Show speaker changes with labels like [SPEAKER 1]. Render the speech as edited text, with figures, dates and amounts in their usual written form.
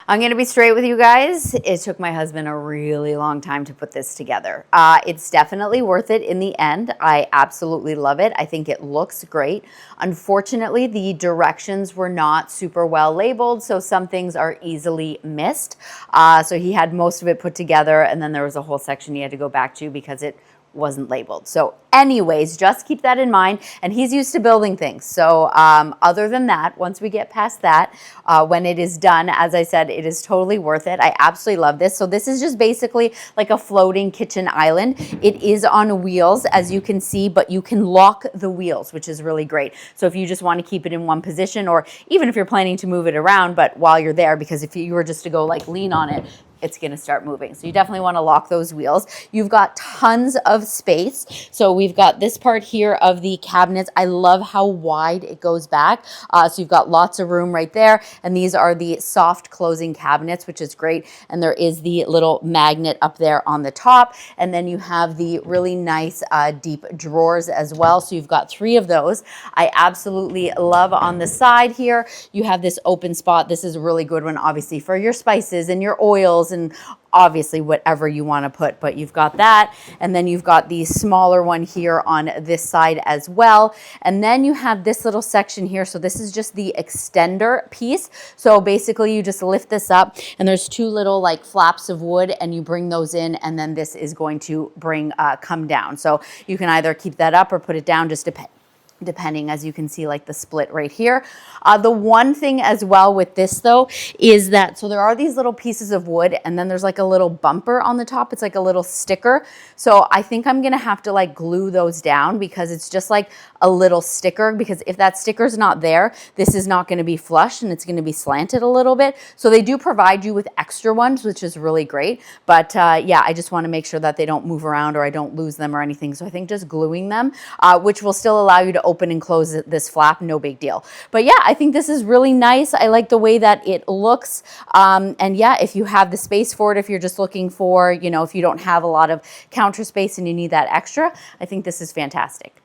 [SPEAKER 1] I'm going to be straight with you guys. It took my husband a really long time to put this together. It's definitely worth it in the end. I absolutely love it. I think it looks great. Unfortunately, the directions were not super well labeled, so some things are easily missed. So he had most of it put together, and then there was a whole section he had to go back to because it wasn't labeled. So anyways, just keep that in mind. And he's used to building things. So other than that, once we get past that, when it is done, as I said, it is totally worth it. I absolutely love this. So this is just basically like a floating kitchen island. It is on wheels, as you can see, but you can lock the wheels, which is really great. So if you just want to keep it in one position, or even if you're planning to move it around, but while you're there, because if you were just to go like lean on it, it's going to start moving. So you definitely want to lock those wheels. You've got tons of space. So we've got this part here of the cabinets. I love how wide it goes back. So you've got lots of room right there. And these are the soft closing cabinets, which is great. And there is the little magnet up there on the top. And then you have the really nice deep drawers as well. So you've got 3 of those. I absolutely love on the side here, you have this open spot. This is a really good one, obviously, for your spices and your oils and obviously whatever you want to put, but you've got that. And then you've got the smaller one here on this side as well. And then you have this little section here. So this is just the extender piece. So basically you just lift this up and there's 2 little like flaps of wood and you bring those in, and then this is going to come down. So you can either keep that up or put it down, just depending, as you can see, like the split right here. The one thing as well with this though is that, so there are these little pieces of wood and then there's like a little bumper on the top. It's like a little sticker. So I think I'm gonna have to like glue those down because it's just like a little sticker, because if that sticker's not there, this is not gonna be flush and it's gonna be slanted a little bit. So they do provide you with extra ones, which is really great. But yeah, I just wanna make sure that they don't move around or I don't lose them or anything. So I think just gluing them, which will still allow you to open and close this flap, no big deal. But yeah, I think this is really nice. I like the way that it looks. And yeah, if you have the space for it, if you're just looking for, if you don't have a lot of counter space and you need that extra, I think this is fantastic.